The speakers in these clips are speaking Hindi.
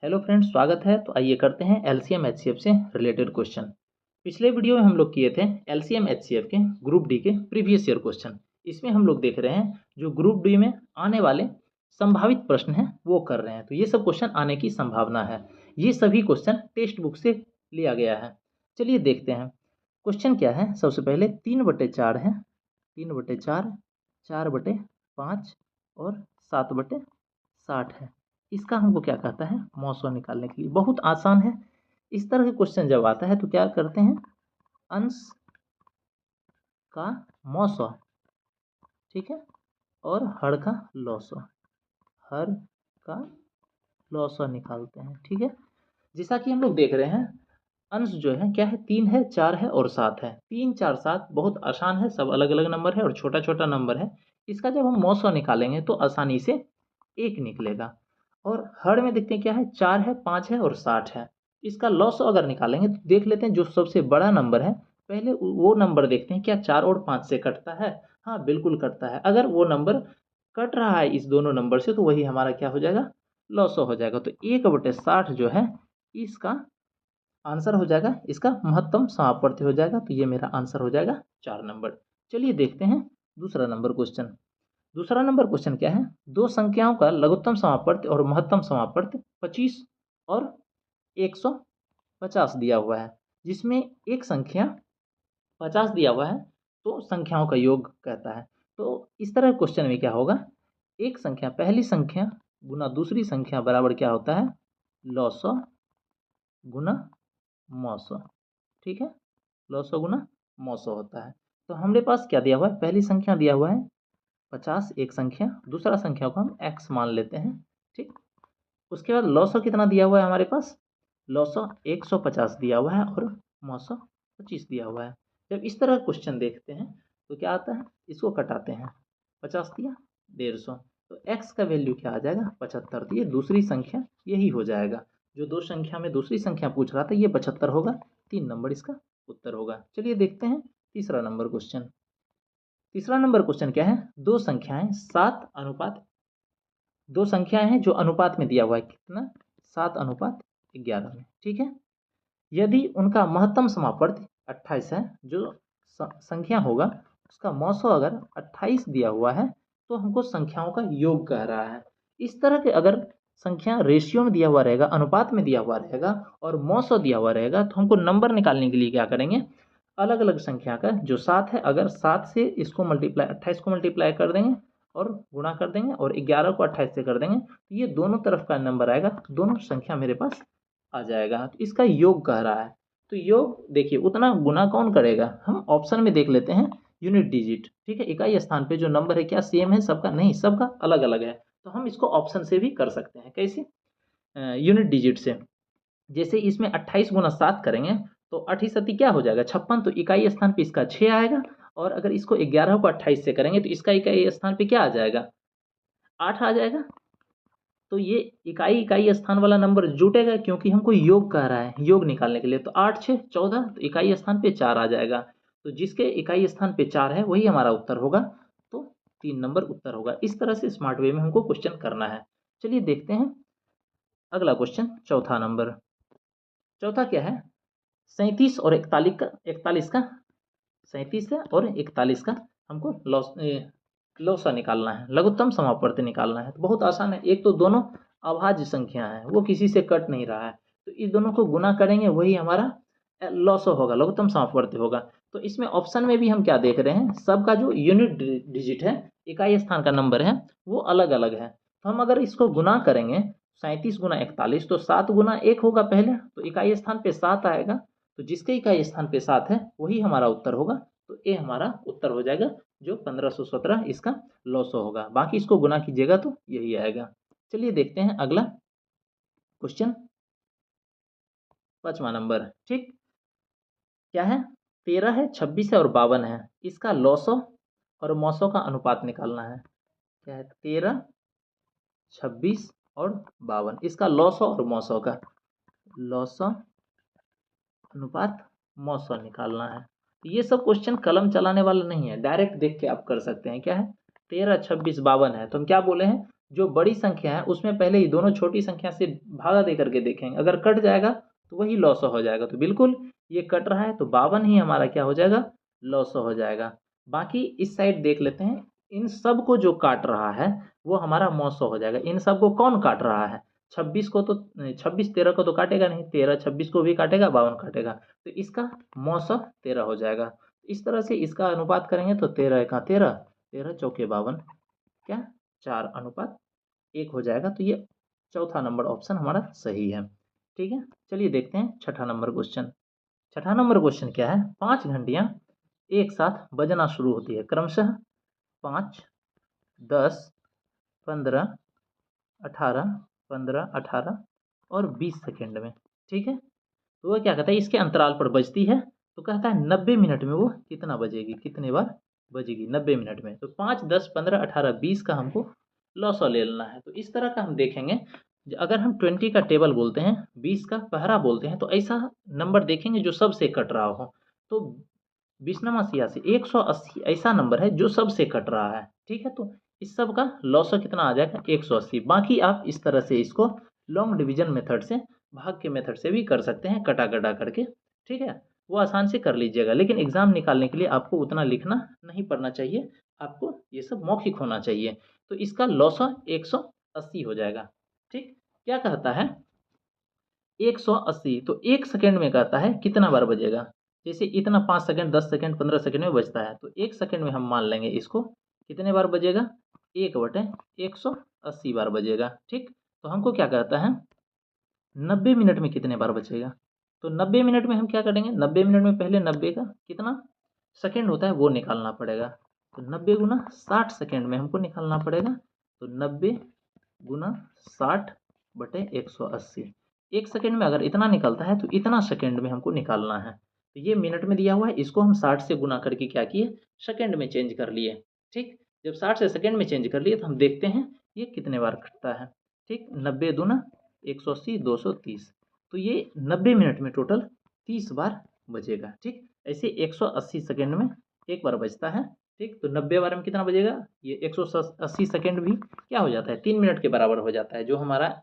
हेलो फ्रेंड्स, स्वागत है। तो आइए करते हैं एलसीएम एचसीएफ से रिलेटेड क्वेश्चन। पिछले वीडियो में हम लोग किए थे एलसीएम एचसीएफ के ग्रुप डी के प्रीवियस ईयर क्वेश्चन। इसमें हम लोग देख रहे हैं जो ग्रुप डी में आने वाले संभावित प्रश्न हैं वो कर रहे हैं। तो ये सब क्वेश्चन आने की संभावना है। ये सभी क्वेश्चन टेक्स्ट बुक से लिया गया है। चलिए देखते हैं क्वेश्चन क्या है। सबसे पहले 3/4 है, 3/4, 4/5 और 7/60 है। इसका हमको क्या कहता है, मौसो निकालने के लिए। बहुत आसान है। इस तरह के क्वेश्चन जब आता है तो क्या करते हैं, अंश का मौसो, ठीक है, और हर का लौसो, हर का लौसो निकालते हैं, ठीक है। जैसा कि हम लोग देख रहे हैं अंश जो है क्या है, 3 है, 4 है और 7 है। 3, 4, 7 बहुत आसान है, सब अलग अलग नंबर है और छोटा छोटा नंबर है। इसका जब हम मौसो निकालेंगे तो आसानी से 1 निकलेगा। और हर में देखते हैं क्या है, 4 है, 5 है और 60 है। इसका लॉसो अगर निकालेंगे तो देख लेते हैं जो सबसे बड़ा नंबर है, पहले वो नंबर देखते हैं क्या 4 और 5 से कटता है। हाँ, बिल्कुल कटता है। अगर वो नंबर कट रहा है इस दोनों नंबर से तो वही हमारा क्या हो जाएगा, लॉसो हो जाएगा। तो 1/60 जो है इसका आंसर हो जाएगा, इसका महत्तम समापवर्ती हो जाएगा। तो ये मेरा आंसर हो जाएगा 4 नंबर। चलिए देखते हैं दूसरा नंबर क्वेश्चन। दूसरा नंबर क्वेश्चन क्या है, दो संख्याओं का लघुत्तम समापवर्ती और महत्तम समापवर्ती 25 और 150 दिया हुआ है, जिसमें एक संख्या 50 दिया हुआ है तो संख्याओं का योग कहता है। तो इस तरह क्वेश्चन में क्या होगा, एक संख्या, पहली संख्या गुना दूसरी संख्या बराबर क्या होता है, लॉसो गुना मौसो, ठीक है। लॉसो गुना मौसो होता है। तो हमारे पास क्या दिया हुआ है, पहली संख्या दिया हुआ है 50 एक संख्या, दूसरा संख्या को हम x मान लेते हैं, ठीक। उसके बाद लॉसो कितना दिया हुआ है हमारे पास, लॉसो 150 दिया हुआ है और मौसो 25 दिया हुआ है। जब इस तरह क्वेश्चन देखते हैं तो क्या आता है, इसको कटाते हैं, 50 दिया 150, तो x का वैल्यू क्या आ जाएगा 75। तो ये दूसरी संख्या यही हो जाएगा। जो दो संख्या में दूसरी संख्या पूछ रहा था ये 75 होगा, 3 नंबर इसका उत्तर होगा। चलिए देखते हैं तीसरा नंबर क्वेश्चन। तीसरा नंबर क्वेश्चन क्या है, दो संख्याएं 7:, दो संख्याएं हैं जो अनुपात में दिया हुआ है, कितना 7:11 में, ठीक है। यदि उनका महत्तम समापवर्ती 28 है, जो संख्या होगा उसका मौसो अगर 28 दिया हुआ है तो हमको संख्याओं का योग कह रहा है। इस तरह के अगर संख्या रेशियो में दिया हुआ रहेगा, अनुपात में दिया हुआ रहेगा और मौसो दिया हुआ रहेगा तो हमको नंबर निकालने के लिए क्या करेंगे, अलग अलग संख्या का जो 7 है, अगर 7 से इसको मल्टीप्लाई 28 को मल्टीप्लाई कर देंगे और गुणा कर देंगे और 11 को 28 से कर देंगे तो ये दोनों तरफ का नंबर आएगा, दोनों संख्या मेरे पास आ जाएगा। तो इसका योग कह रहा है। तो योग देखिए उतना गुना कौन करेगा, हम ऑप्शन में देख लेते हैं यूनिट डिजिट, ठीक है। इकाई स्थान पे जो नंबर है क्या सेम है सबका, नहीं, सबका अलग अलग है। तो हम इसको ऑप्शन से भी कर सकते हैं, कैसे, यूनिट डिजिट से। जैसे इसमें 28 गुना 7 करेंगे तो 28 क्या हो जाएगा 56, तो इकाई स्थान पे इसका 6 आएगा। और अगर इसको 11 को 28 से करेंगे तो इसका इकाई स्थान पे क्या आ जाएगा, 8 आ जाएगा। तो ये इकाई इकाई स्थान वाला नंबर जुटेगा क्योंकि हमको योग कह रहा है, योग निकालने के लिए। तो 8 6 14, तो इकाई स्थान पे 4 आ जाएगा। तो जिसके इकाई स्थान पे 4 है वही हमारा उत्तर होगा। तो 3 नंबर उत्तर होगा। इस तरह से स्मार्ट वे में हमको क्वेश्चन करना है। चलिए देखते हैं अगला क्वेश्चन, चौथा नंबर। चौथा क्या है, 37 और 41 का 37 है और 41 का हमको लौसा निकालना है, लघुत्तम समापवर्ती निकालना है। तो बहुत आसान है। एक तो दोनों अभाज्य संख्या है, वो किसी से कट नहीं रहा है, तो इस दोनों को गुना करेंगे वही हमारा लॉसो होगा, लघुत्तम समापवर्ती होगा। तो इसमें ऑप्शन में भी हम क्या देख रहे हैं, सबका जो यूनिट डिजिट है, इकाई स्थान का नंबर है, वो अलग अलग है। तो हम अगर इसको गुना करेंगे 37 गुना 41, तो 7 गुना 1 होगा पहले, तो इकाई स्थान पे 7 आएगा। तो जिसके इकाई स्थान पे 7 है वही हमारा उत्तर होगा। तो ए हमारा उत्तर हो जाएगा, जो 1517 इसका लॉसो होगा। बाकी इसको गुना कीजिएगा तो यही आएगा। चलिए देखते हैं अगला क्वेश्चन, 5वां नंबर, ठीक। क्या है, 13 है, 26 है और 52 है। इसका लॉसो और मौसो का अनुपात निकालना है। क्या है, 13, 26 और 52, इसका लॉसो और मौसो का लॉसो अनुपात मौसो निकालना है। तो ये सब क्वेश्चन कलम चलाने वाला नहीं है, डायरेक्ट देख के आप कर सकते हैं। क्या है, 13, 26, 52 है, तो हम क्या बोले हैं, जो बड़ी संख्या है उसमें पहले ही दोनों छोटी संख्या से भागा दे करके देखेंगे, अगर कट जाएगा तो वही लॉस हो जाएगा। तो बिल्कुल ये कट रहा है तो 52 ही हमारा क्या हो जाएगा, लॉस हो जाएगा। बाकी इस साइड देख लेते हैं, इन सब को जो काट रहा है वो हमारा मौसौ हो जाएगा। इन सब को कौन काट रहा है, 26 को तो 26 13 को तो काटेगा नहीं, 13 26 को भी काटेगा, 52 काटेगा, तो इसका मौसौ 13 हो जाएगा। इस तरह से इसका अनुपात करेंगे तो 13 एका 13, 13 चौके 52, क्या 4:1 हो जाएगा। तो ये चौथा नंबर ऑप्शन हमारा सही है। ठीक है, चलिए देखते हैं छठा नंबर क्वेश्चन। छठा नंबर क्वेश्चन क्या है, 5 घंटियां एक साथ बजना शुरू होती है क्रमशः 5, 10, 15, 18, 15, 18 और 20 सेकेंड में। ठीक है, तो वह क्या कहता है, इसके अंतराल पर बजती है, तो कहता है 90 मिनट में वो कितना बजेगी, कितने बार बजेगी 90 मिनट में। तो 5, 10, 15, 18, 20 का हमको लॉसो ले लेना है। तो इस तरह का हम देखेंगे, अगर हम 20 का टेबल बोलते हैं, 20 का पहरा बोलते हैं, तो ऐसा नंबर देखेंगे जो सबसे कट रहा हो। तो 20 180 ऐसा नंबर है जो सबसे कट रहा है। ठीक है, तो इस सब का लॉसो कितना आ जाएगा 180। बाकी आप इस तरह से इसको लॉन्ग डिवीजन मेथड से, भाग के मेथड से भी कर सकते हैं, कटा कटा करके। ठीक है, वो आसान से कर लीजिएगा, लेकिन एग्जाम निकालने के लिए आपको उतना लिखना नहीं पड़ना चाहिए, आपको ये सब मौखिक होना चाहिए। तो इसका लॉसो 180 हो जाएगा। ठीक, क्या कहता है 180, तो 1 सेकंड में कहता है कितना बार बजेगा। जैसे इतना 5 सेकंड, 10 सेकंड, 15 सेकंड में बजता है, तो 1 सेकंड में हम मान लेंगे इसको कितने बार बजेगा, 1/180 बार बजेगा। ठीक, तो हमको क्या कहता है 90 मिनट में कितने बार बचेगा। तो 90 मिनट में हम क्या करेंगे, 90 मिनट में पहले 90 का कितना सेकंड होता है वो निकालना पड़ेगा। तो 90 गुना 60 सेकंड में हमको निकालना पड़ेगा। तो 90 गुना 60/180, 1 सेकंड में अगर इतना निकलता है तो इतना सेकंड में हमको निकालना है। तो ये मिनट में दिया हुआ है, इसको हम 60 से गुना करके क्या किए, सेकंड में चेंज कर लिए। ठीक, जब 60 से सेकंड में चेंज कर लिए तो हम देखते हैं ये कितने बार कटता है। ठीक, 90 दूना 180, 230, तो ये 90 मिनट में टोटल 30 बार बजेगा। ठीक, ऐसे 180 सेकंड में एक बार बजता है। ठीक, तो 90 बार में कितना बजेगा, ये 180 सेकंड भी क्या हो जाता है 3 मिनट के बराबर हो जाता है। जो हमारा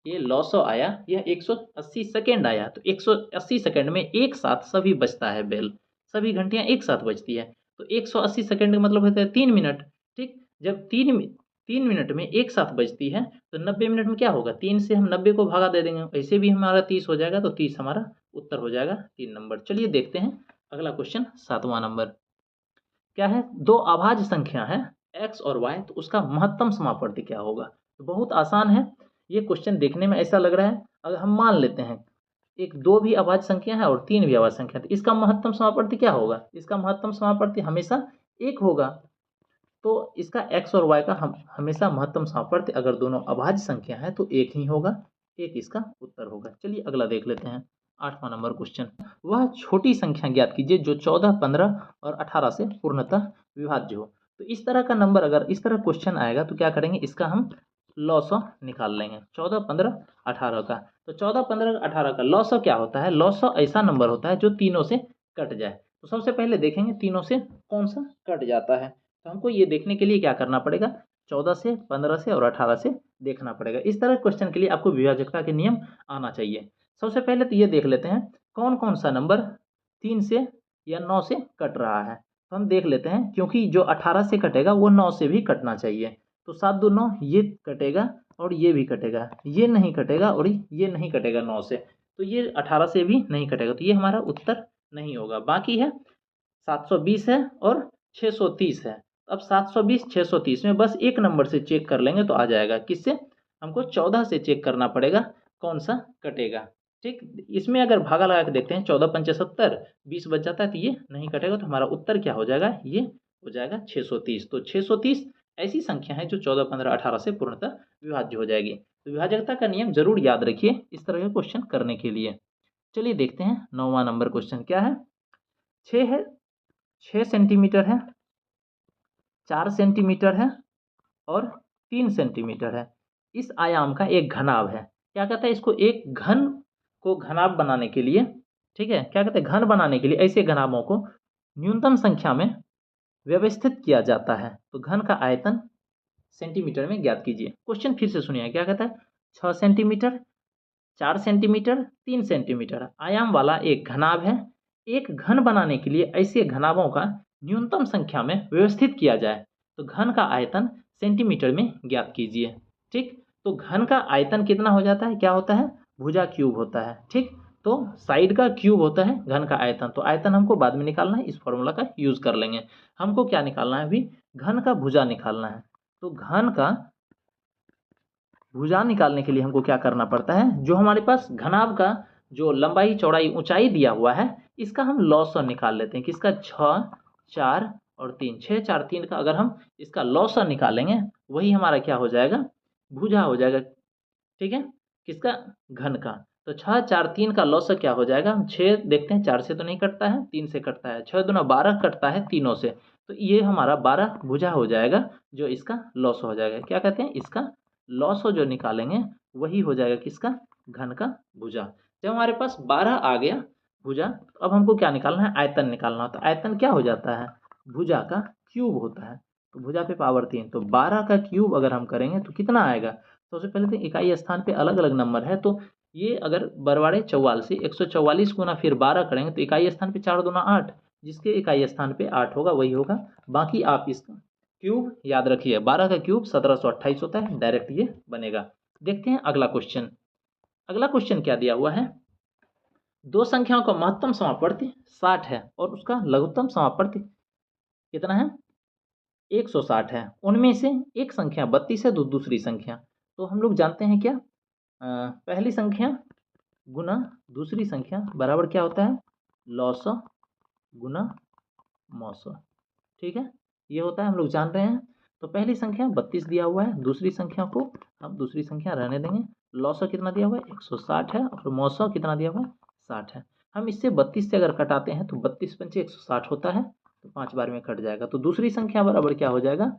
ये लॉसो आया यह 180 सेकंड आया। तो 180 सेकंड में एक साथ सभी बजता है बेल, सभी घंटियां एक साथ बजती है। तो 180 सेकंड का मतलब होता है 3 मिनट। ठीक, जब 3 मिनट में एक साथ बजती है तो 90 मिनट में क्या होगा, 3 से हम 90 को भागा दे देंगे, ऐसे भी हमारा 30 हो जाएगा। तो 30 हमारा उत्तर हो जाएगा 3 नंबर। चलिए देखते हैं अगला क्वेश्चन, 7वां नंबर क्या है, दो अभाज्य संख्या है x और y, तो उसका महत्तम समापवर्ती क्या होगा। तो बहुत आसान है ये क्वेश्चन, देखने में ऐसा लग रहा है, अगर हम मान लेते हैं एक दो भी अभाज्य संख्या है और 3 भी अभाज्य संख्या है, तो इसका महत्तम समापवर्ती क्या होगा, इसका महत्तम समापवर्ती हमेशा 1 होगा। तो इसका x और y का हम हमेशा महत्तम समापवर्ती अगर दोनों अभाज्य संख्या है तो 1 ही होगा, 1 इसका उत्तर होगा। चलिए अगला देख लेते हैं, 8वां नंबर क्वेश्चन, वह छोटी संख्या ज्ञात कीजिए जो 14, 15 और 18 से पूर्णतः विभाज्य हो। तो इस तरह का नंबर अगर इस तरह क्वेश्चन आएगा तो क्या करेंगे, इसका हम लॉसो निकाल लेंगे 14, 15, 18 का। तो 14, 15, 18 का लॉसो क्या होता है, लॉसो ऐसा नंबर होता है जो तीनों से कट जाए। तो सबसे पहले देखेंगे तीनों से कौन सा कट जाता है। तो हमको ये देखने के लिए क्या करना पड़ेगा, 14 से, 15 से और 18 से देखना पड़ेगा। इस तरह क्वेश्चन के लिए आपको विभाजकता के नियम आना चाहिए। सबसे पहले तो ये देख लेते हैं कौन कौन सा नंबर 3 से या 9 से कट रहा है। तो हम देख लेते हैं, क्योंकि जो 18 से कटेगा वो 9 से भी कटना चाहिए। तो 7 2 9 ये कटेगा और ये भी कटेगा, ये नहीं कटेगा और ये नहीं कटेगा 9 से, तो ये 18 से भी नहीं कटेगा, तो ये हमारा उत्तर नहीं होगा। बाकी है 720 है और 630 है। अब 720, 630 में बस एक नंबर से चेक कर लेंगे तो आ जाएगा, किससे, हमको 14 से चेक करना पड़ेगा कौन सा कटेगा। ठीक, इसमें अगर भागा लगा के देखते हैं 14 पंचे 70, 20 बच जाता है, तो ये नहीं कटेगा। तो हमारा उत्तर क्या हो जाएगा, ये हो जाएगा 630। तो 630 ऐसी संख्या है जो 14, 15, 18 से पूर्णतः विभाज्य हो जाएगी। तो विभाजकता का नियम जरूर याद रखिए इस तरह के क्वेश्चन करने के लिए। चलिए देखते हैं 9वां नंबर क्वेश्चन क्या है, 6 सेंटीमीटर है, 4 सेंटीमीटर है और 3 सेंटीमीटर है। इस आयाम का एक घनाभ है। क्या कहता है, इसको एक घन को घनाभ बनाने के लिए, ठीक है, क्या कहते हैं, घन बनाने के लिए ऐसे घनाभों को न्यूनतम संख्या में व्यवस्थित किया जाता है। तो घन का आयतन सेंटीमीटर में ज्ञात कीजिए। क्वेश्चन फिर से सुनिए, क्या कहता है, 6 सेंटीमीटर, 4 सेंटीमीटर, 3 सेंटीमीटर आयाम वाला एक घनाभ है। एक घन बनाने के लिए ऐसे घनाभों का न्यूनतम संख्या में व्यवस्थित किया जाए तो घन का आयतन सेंटीमीटर में ज्ञात कीजिए। ठीक, तो घन का आयतन कितना हो जाता है, क्या होता है, भुजा क्यूब होता है। ठीक, तो साइड का क्यूब होता है घन का आयतन। तो आयतन हमको बाद में निकालना है, इस फॉर्मूला का यूज कर लेंगे। हमको क्या निकालना है, अभी घन का भुजा निकालना है। तो घन का भुजा निकालने के लिए हमको क्या करना पड़ता है, जो हमारे पास घनाभ का जो लंबाई चौड़ाई ऊंचाई दिया हुआ है इसका हम लॉसर निकाल लेते हैं। किसका, 6, 4 और 3, 6, 4, 3 का अगर हम इसका लॉसर निकालेंगे वही हमारा क्या हो जाएगा, भुजा हो जाएगा। ठीक है, किसका, घन का। तो 6, 4, 3 का लॉसर क्या हो जाएगा, हम 6 देखते हैं, 4 से तो नहीं कटता है, 3 से कटता है, 6 दूना 12 कटता है तीनों से, तो ये हमारा 12 भुजा हो जाएगा, जो इसका लॉस हो जाएगा। क्या कहते हैं, इसका लॉस हो जो निकालेंगे वही हो जाएगा किसका, घन का भुजा। जब हमारे पास 12 आ गया भुजा, तो अब हमको क्या निकालना है, आयतन निकालना होता है। आयतन क्या हो जाता है, भुजा का क्यूब होता है। तो भुजा पे पावर 3, तो 12 का क्यूब अगर हम करेंगे तो कितना आएगा। सबसे पहले तो इकाई स्थान पे अलग अलग नंबर है, तो ये अगर बरवाड़े 44 144 गुना फिर 12 करेंगे तो इकाई स्थान पे 4 दूना 8, जिसके इकाई स्थान पे 8 होगा वही होगा। बाकी आप इसका क्यूब याद रखिए, 12 का क्यूब 1728 होता है, डायरेक्ट ये बनेगा। देखते हैं अगला क्वेश्चन। अगला क्वेश्चन क्या दिया हुआ है, दो संख्याओं का महत्तम समापवर्ती 60 है और उसका लघुत्तम समापवर्ती कितना है, 160 है। उनमें से एक संख्या 32 है, दूसरी संख्या। तो हम लोग जानते हैं क्या, पहली संख्या गुना दूसरी संख्या बराबर क्या होता है, लॉसो गुना मौसो। ठीक है, ये होता है, हम लोग जान रहे हैं। तो पहली संख्या 32 दिया हुआ है, दूसरी संख्या को हम दूसरी संख्या रहने देंगे। लॉसो कितना दिया हुआ है, 160 है, और मौसो कितना दिया हुआ है, 60 है। हम इससे 32 से अगर कटाते हैं तो 32 पंचे 160 होता है, तो 5 बार में कट जाएगा। तो दूसरी संख्या बराबर क्या हो जाएगा,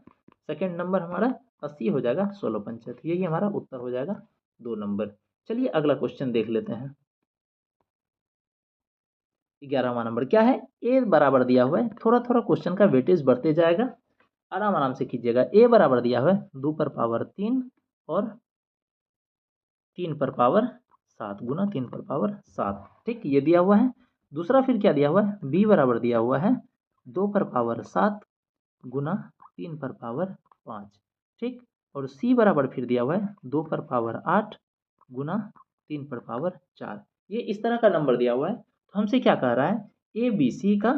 सेकेंड नंबर हमारा 80 हो जाएगा, 16 पंचे, तो यही हमारा उत्तर हो जाएगा 2 नंबर। चलिए अगला क्वेश्चन देख लेते हैं। 11वां नंबर क्या है, ए बराबर दिया हुआ है, थोड़ा थोड़ा क्वेश्चन का वेटेज बढ़ते जाएगा, आराम आराम से कीजिएगा। ए बराबर दिया हुआ है 2 पर पावर 3 और 3 पर पावर 7 गुना 3 पर पावर 7। ठीक, ये दिया हुआ है। दूसरा फिर क्या दिया हुआ है, बी बराबर दिया हुआ है 2 पर पावर 7 गुना 3 पर पावर 5। ठीक, और सी बराबर फिर दिया हुआ है 2 पर पावर 8 गुना 3 पर पावर 4। ये इस तरह का नंबर दिया हुआ है। तो हमसे क्या कह रहा है, ए बी सी का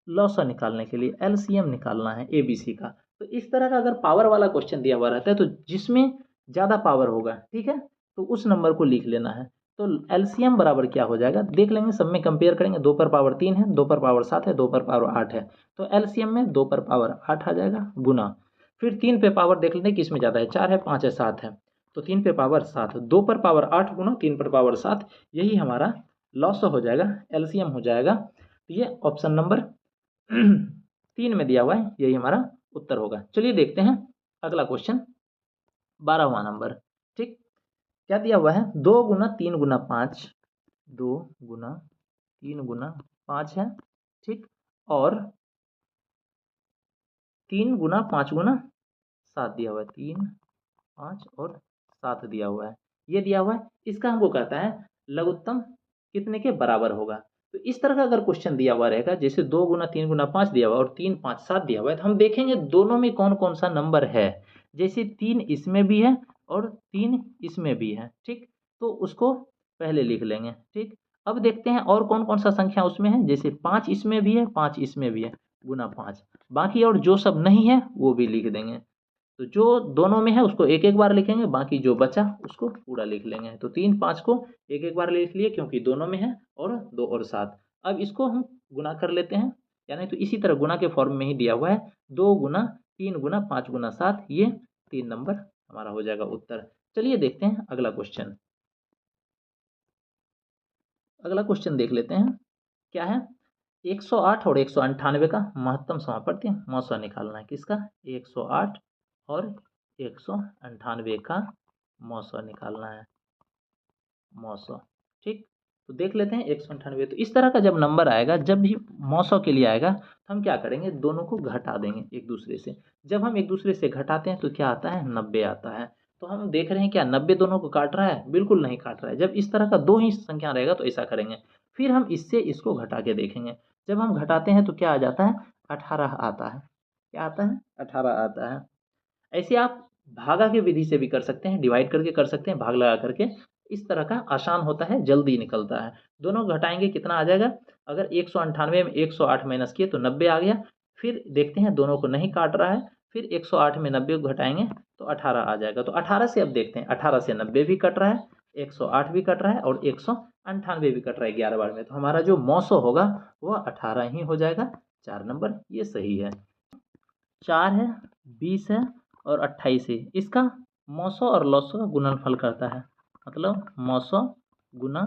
लॉसा निकालने के लिए एलसीएम निकालना है ए बी सी का। तो इस तरह का अगर पावर वाला क्वेश्चन दिया हुआ रहता है तो जिसमें ज़्यादा पावर होगा, ठीक है, तो उस नंबर को लिख लेना है। तो एलसीएम बराबर क्या हो जाएगा, देख लेंगे, सब में कंपेयर करेंगे। 2 पर पावर 3 है, 2 पर पावर 7 है, 2 पर पावर 8 है, तो एलसीएम में 2 पर पावर 8 आ जाएगा गुना, फिर 3 पे पावर देख लेते हैं किस में ज़्यादा है, 4 है, 5 है, 7 है, तो 3 पे पावर 7, 2 पर पावर 8 गुना 3 पर पावर 7, यही हमारा लॉस हो जाएगा, एलसीएम हो जाएगा। तो ये ऑप्शन नंबर 3 में दिया हुआ है, यही हमारा उत्तर होगा। चलिए देखते हैं अगला क्वेश्चन, 12वां नंबर। ठीक, क्या दिया हुआ है, 2 गुना 3 गुना 5, 2 गुना 3 गुना 5 है। ठीक, और 3 गुना 5 गुना 7 दिया हुआ है, 3, 5 और 7 दिया हुआ है, ये दिया हुआ है। इसका हमको कहता है लघुत्तम कितने के बराबर होगा। तो इस तरह का अगर क्वेश्चन दिया हुआ रहेगा, जैसे 2 गुना 3 गुना 5 दिया हुआ और 3, 5, 7 दिया हुआ है, तो हम देखेंगे दोनों में कौन कौन सा नंबर है। जैसे 3 इसमें भी है और 3 इसमें भी है, ठीक, तो उसको पहले लिख लेंगे। ठीक, अब देखते हैं और कौन कौन सा संख्या उसमें है, जैसे 5 इसमें भी है, 5 इसमें भी है, गुना 5, बाकी और जो सब नहीं है वो भी लिख देंगे। तो जो दोनों में है उसको एक एक बार लिखेंगे, बाकी जो बचा उसको पूरा लिख लेंगे। तो 3, 5 को एक एक बार लिख लिए क्योंकि दोनों में है, और 2 और 7। अब इसको हम गुना कर लेते हैं, यानी तो इसी तरह गुना के फॉर्म में ही दिया हुआ है, 2 गुना 3 गुना 5 गुना 7, ये 3 नंबर हमारा हो जाएगा उत्तर। चलिए देखते हैं अगला क्वेश्चन। अगला क्वेश्चन देख लेते हैं, क्या है, 108 और 198 का महत्तम समापवर्ती मौसा निकालना है। किसका, 108 और 198 का मौसा निकालना है, मौसा। ठीक, तो देख लेते हैं 198। तो इस तरह का जब नंबर आएगा, जब भी मौसों के लिए आएगा, तो हम क्या करेंगे, दोनों को घटा देंगे एक दूसरे से। जब हम एक दूसरे से घटाते हैं तो क्या आता है, 90 आता है। तो हम देख रहे हैं क्या 90 दोनों को काट रहा है, बिल्कुल नहीं काट रहा है। जब इस तरह का दो ही संख्या रहेगा तो ऐसा करेंगे। फिर हम इससे इसको घटा के देखेंगे। जब हम घटाते हैं तो क्या आ जाता है, 18 आता है। क्या आता है, 18 आता है। ऐसे आप भागा के विधि से भी कर सकते हैं, डिवाइड करके कर सकते हैं, भाग लगा करके। इस तरह का आसान होता है, जल्दी निकलता है। दोनों घटाएंगे कितना आ जाएगा, अगर 198 में 108 माइनस किए तो 90 आ गया। फिर देखते हैं दोनों को नहीं काट रहा है, फिर 108 में 90 को घटाएंगे तो 18 आ जाएगा। तो 18 से अब देखते हैं, 18 से 90 भी कट रहा है, 108 भी कट रहा है और 198 भी कट रहा है 11 बार में। तो हमारा जो मौसो होगा वह 18 ही हो जाएगा। 4 नंबर ये सही है। 4 है, 20 है और 28 है। इसका मौसो और लौसो का गुणनफल करता है, मतलब मौसो गुना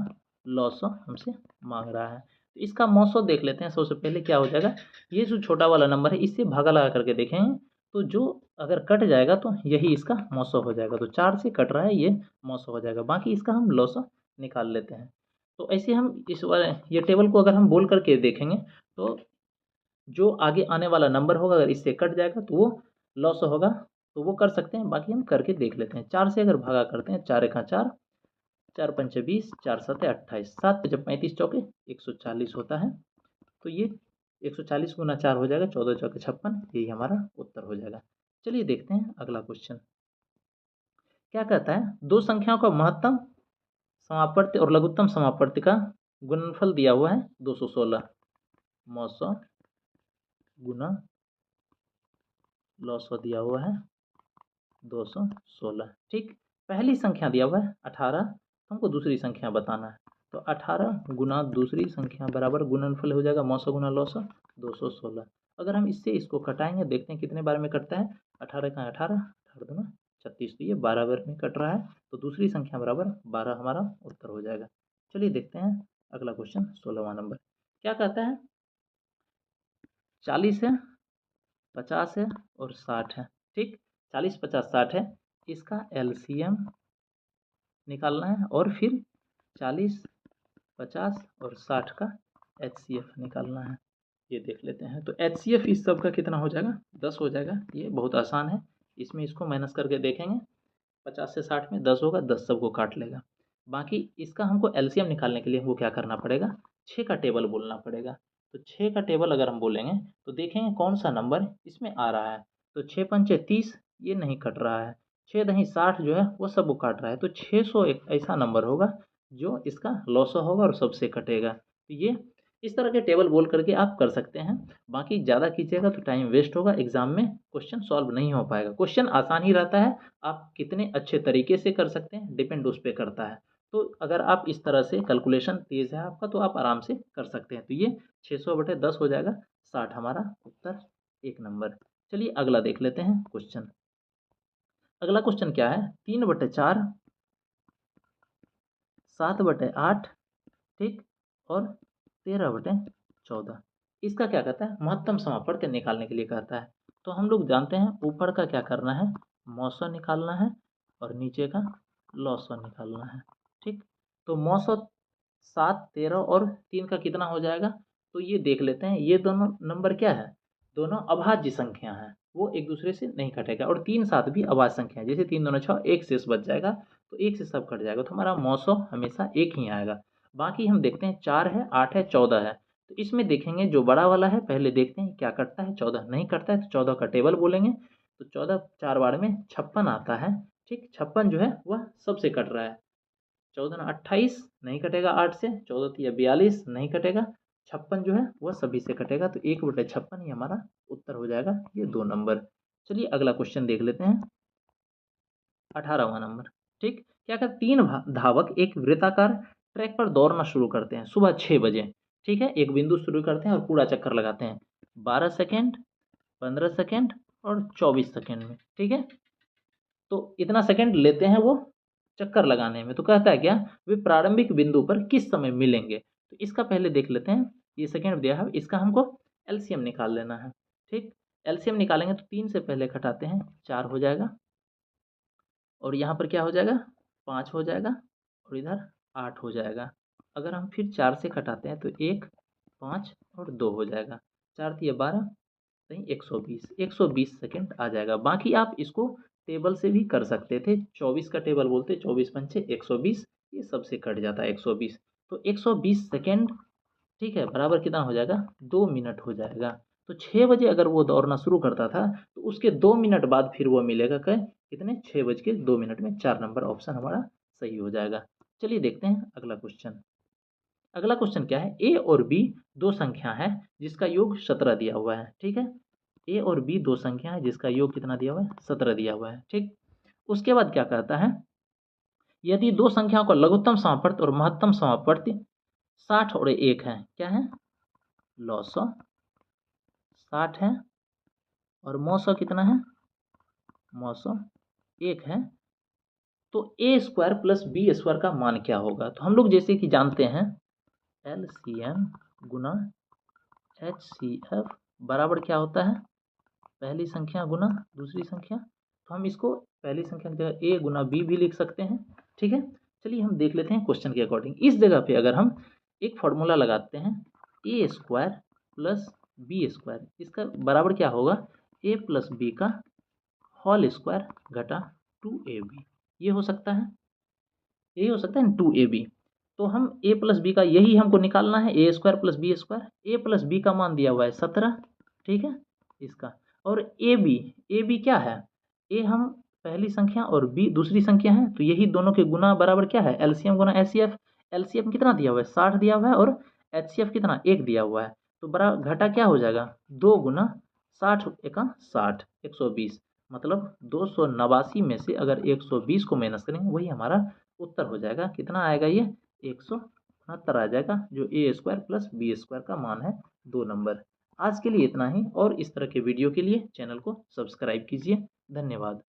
लौसो हमसे मांग रहा है। तो इसका मौसो देख लेते हैं। सबसे पहले क्या हो जाएगा, ये जो छोटा वाला नंबर है इससे भागा लगा करके देखेंगे, तो जो अगर कट जाएगा तो यही इसका मौसो हो जाएगा। तो 4 से कट रहा है, ये मौसो हो जाएगा। बाकी इसका हम लौसो निकाल लेते हैं। तो ऐसे हम इस वाले ये टेबल को अगर हम बोल करके देखेंगे तो जो आगे आने वाला नंबर होगा अगर इससे कट जाएगा तो वो लॉस होगा। तो वो कर सकते हैं, बाकी हम करके देख लेते हैं। 4 से अगर भागा करते हैं, 4 एका 4, 4 पंचे 20, 4 सते 28, 7 पे जब 35 चौके 140 होता है। तो ये 140 गुना 4 हो जाएगा, 14 चौके 56, यही हमारा उत्तर हो जाएगा। चलिए देखते हैं अगला क्वेश्चन क्या कहता है। दो संख्याओं का महत्तम समापवर्ती और लघुत्तम समापवर्ती का गुणनफल दिया हुआ है 216। मौसो गुना लॉसो दिया हुआ है 216। ठीक, पहली संख्या दिया हुआ है 18, हमको दूसरी संख्या बताना है। तो 18 गुना दूसरी संख्या बराबर गुणनफल हो जाएगा मौसो गुना लॉसो 216। अगर हम इससे इसको कटाएंगे, देखते हैं कितने बार में कटता है। 18 का 18, 18 दूना 36, तो ये 12 बार में कट रहा है। तो दूसरी संख्या बराबर 12 हमारा उत्तर हो जाएगा। चलिए देखते हैं अगला क्वेश्चन 16वां नंबर क्या कहता है। 40 है, 50 है और 60 है। ठीक, 40 50 60 है, इसका एलसीएम निकालना है और फिर 40 50 और 60 का एचसीएफ निकालना है। ये देख लेते हैं। तो एचसीएफ इस सब का कितना हो जाएगा, 10 हो जाएगा। ये बहुत आसान है, इसमें इसको माइनस करके देखेंगे। 50 से 60 में 10 होगा, 10 सबको काट लेगा। बाकी इसका हमको एलसीएम निकालने के लिए हमको क्या करना पड़ेगा, 6 का टेबल बोलना पड़ेगा। तो 6 का टेबल अगर हम बोलेंगे तो देखेंगे कौन सा नंबर इसमें आ रहा है। तो 6 पंचे 30, ये नहीं कट रहा है। 6 दही 60 जो है वो सब वो काट रहा है। तो 600 एक ऐसा नंबर होगा जो इसका लॉसो होगा और सबसे कटेगा। तो ये इस तरह के टेबल बोल करके आप कर सकते हैं। बाकी ज़्यादा कीजिएगा तो टाइम वेस्ट होगा, एग्जाम में क्वेश्चन सॉल्व नहीं हो पाएगा। क्वेश्चन आसान ही रहता है, आप कितने अच्छे तरीके से कर सकते हैं डिपेंड उस पर करता है। तो अगर आप इस तरह से कैलकुलेशन तेज़ है आपका तो आप आराम से कर सकते हैं। तो ये 600/10 हो जाएगा, 60 हमारा उत्तर 1 नंबर। चलिए अगला देख लेते हैं क्वेश्चन। अगला क्वेश्चन क्या है, 3/4, 7/8, ठीक, और 13/14। इसका क्या कहता है, महत्तम समापवर्ती निकालने के लिए कहता है। तो हम लोग जानते हैं ऊपर का क्या करना है, मौसो निकालना है और नीचे का लॉसो निकालना है। ठीक, तो मौसो 7 13 और 3 का कितना हो जाएगा, तो ये देख लेते हैं। ये दोनों नंबर क्या है, दोनों अभाज्य संख्या है, वो एक दूसरे से नहीं कटेगा। और 3 7 भी अभाज्य संख्या है, जैसे 3 दूना 6, एक शेष बच जाएगा तो एक से सब कट जाएगा। तो हमारा मौसो हमेशा एक ही आएगा। बाकी हम देखते हैं 4 है, 8 है, 14 है। तो इसमें देखेंगे जो बड़ा वाला है, पहले देखते हैं क्या कटता है। 14 नहीं कटता है तो 14 का टेबल बोलेंगे। तो 14 4 बार में 56 आता है। ठीक, 56 जो है वह सबसे कट रहा है। 14 28 नहीं कटेगा, 8 से 14 तिया 42 नहीं कटेगा। 56 जो है वह सभी से कटेगा। तो 1/56 ही हमारा उत्तर हो जाएगा, ये 2 नंबर। चलिए अगला क्वेश्चन देख लेते हैं, 18वां नंबर। ठीक, क्या कहते, 3 धावक एक वृत्ताकार ट्रैक पर दौड़ना शुरू करते हैं सुबह 6 बजे। ठीक है, एक बिंदु शुरू करते हैं और पूरा चक्कर लगाते हैं 12 सेकेंड, 15 सेकेंड और 24 सेकेंड में। ठीक है, तो इतना सेकेंड लेते हैं वो चक्कर लगाने में। तो कहता है क्या, वे प्रारंभिक बिंदु पर किस समय मिलेंगे। तो इसका पहले देख लेते हैं। ये सेकेंड दिया है, इसका हमको एलसीएम निकाल लेना है। ठीक, एलसीएम निकालेंगे तो 3 से पहले घटाते हैं 4 हो जाएगा और यहाँ पर क्या हो जाएगा 5 हो जाएगा और इधर 8 हो जाएगा। अगर हम फिर 4 से घटाते हैं तो 1, 5 और 2 हो जाएगा। 4 तिया 12, नहीं 120 सेकंड आ जाएगा। बाकी आप इसको टेबल से भी कर सकते थे, 24 का टेबल बोलते, 24 पंचे 120, ये सबसे कट जाता है 120। तो 120 सेकंड, ठीक है, बराबर कितना हो जाएगा, 2 मिनट हो जाएगा। तो 6 बजे अगर वो दौड़ना शुरू करता था तो उसके 2 मिनट बाद फिर वो मिलेगा कितने, 6 बज के 2 मिनट में। 4 नंबर ऑप्शन हमारा सही हो जाएगा। चलिए देखते हैं अगला क्वेश्चन। अगला क्वेश्चन क्या है, ए और बी दो संख्या है जिसका योग 17 दिया हुआ है, ठीक है। ए और बी दो संख्या है जिसका योग कितना दिया हुआ है, 17 दिया हुआ है, ठीक। उसके बाद क्या कहता है, यदि दो संख्याओं का लघुत्तम समापवर्त और महत्तम समापवर्त 60 और 1 है, क्या है, लॉसो 60 है और मौसो कितना है, मौसो 1 है, तो ए स्क्वायर प्लस बी स्क्वायर का मान क्या होगा। तो हम लोग जैसे कि जानते हैं एलसीएम गुना एचसीएफ बराबर क्या होता है, पहली संख्या गुना दूसरी संख्या। तो हम इसको पहली संख्या की जगह ए गुना बी भी लिख सकते हैं, ठीक है। चलिए हम देख लेते हैं क्वेश्चन के अकॉर्डिंग। इस जगह पे अगर हम एक फॉर्मूला लगाते हैं, ए स्क्वायर प्लस बी स्क्वायर, इसका बराबर क्या होगा, ए प्लस बी का होल स्क्वायर घटा 2ab, ये हो सकता है, यही हो सकता है ना, 2ab। तो हम ए प्लस बी का यही हमको निकालना है, ए स्क्वायर प्लस बी स्क्वायर। ए प्लस बी का मान दिया हुआ है 17, ठीक है, इसका। और ए बी क्या है, ए हम पहली संख्या और बी दूसरी संख्या है, तो यही दोनों के गुना बराबर क्या है, एलसीएम गुना एचसीएफ। एलसीएम कितना दिया हुआ है, 60 दिया हुआ है, और एचसीएफ कितना, 1 दिया हुआ है। तो बड़ा घटा क्या हो जाएगा, 2 गुना 60 एका 60, 120। मतलब 289 में से अगर 120 को माइनस करेंगे वही हमारा उत्तर हो जाएगा। कितना आएगा ये, 169 आ जाएगा, जो ए स्क्वायर प्लस बी स्क्वायर का मान है, 2 नंबर। आज के लिए इतना ही, और इस तरह के वीडियो के लिए चैनल को सब्सक्राइब कीजिए। धन्यवाद।